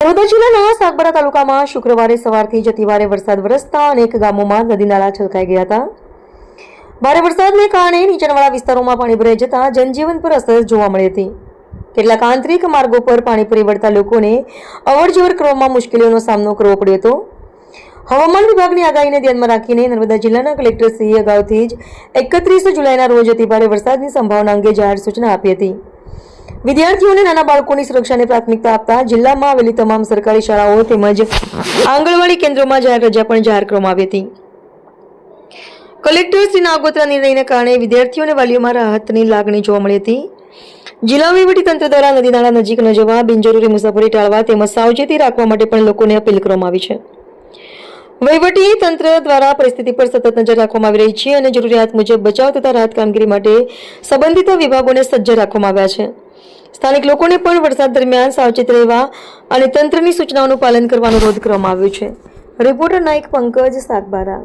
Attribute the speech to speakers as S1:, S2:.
S1: નર્મદા જિલ્લાના સાગબારા તાલુકામાં શુક્રવારે સવારથી જ અતિભારે વરસાદ વરસતા અનેક ગામોમાં નદી નાળા છલકાઈ ગયા હતા. ભારે વરસાદને કારણે નીચાણવાળા વિસ્તારોમાં પાણી ભરાઈ જતા જનજીવન પર અસર જોવા મળી હતી. કેટલાક આંતરિક માર્ગો પર પાણી ફરી વળતા લોકોને અવરજવર કરવામાં મુશ્કેલીઓનો સામનો કરવો પડ્યો હતો. હવામાન વિભાગની આગાહીને ધ્યાનમાં રાખીને નર્મદા જિલ્લાના કલેક્ટરશ્રીએ અગાઉથી જ 31 જુલાઈના રોજ અતિભારે વરસાદની સંભાવના અંગે જાહેર સૂચના આપી હતી. વિદ્યાર્થીઓને નાના બાળકોની સુરક્ષાને પ્રાથમિકતા આપતા જિલ્લામાં આવેલી તમામ સરકારી શાળાઓ તેમજ આંગણવાડી કેન્દ્રોમાં જાહેર રજા પણ જાહેર કરવામાં આવી હતી. કલેક્ટરશ્રીના આગોતરા નિર્ણયને કારણે વિદ્યાર્થીઓ અને વાલીઓમાં રાહતની લાગણી જોવા મળી હતી. જિલ્લા વહીવટીતંત્ર દ્વારા નદી નાળા નજીક ન જવા, બિનજરૂરી મુસાફરી ટાળવા તેમજ સાવચેતી રાખવા માટે પણ લોકોને અપીલ કરવામાં આવી છે. વહીવટી તંત્ર દ્વારા પરિસ્થિતિ પર સતત નજર રાખવામાં આવી રહી છે અને જરૂરિયાત મુજબ બચાવ તથા રાહત કામગીરી માટે સંબંધિત વિભાગોને સજ્જ રાખવામાં આવ્યા છે. સ્થાનિક લોકોને પણ વરસાદ દરમિયાન સાવચેત રહેવા અને તંત્રની સૂચનાઓનું પાલન કરવાનો અનુરોધ કરવામાં આવ્યો છે. રિપોર્ટર નાયક પંકજ, સાગબારા.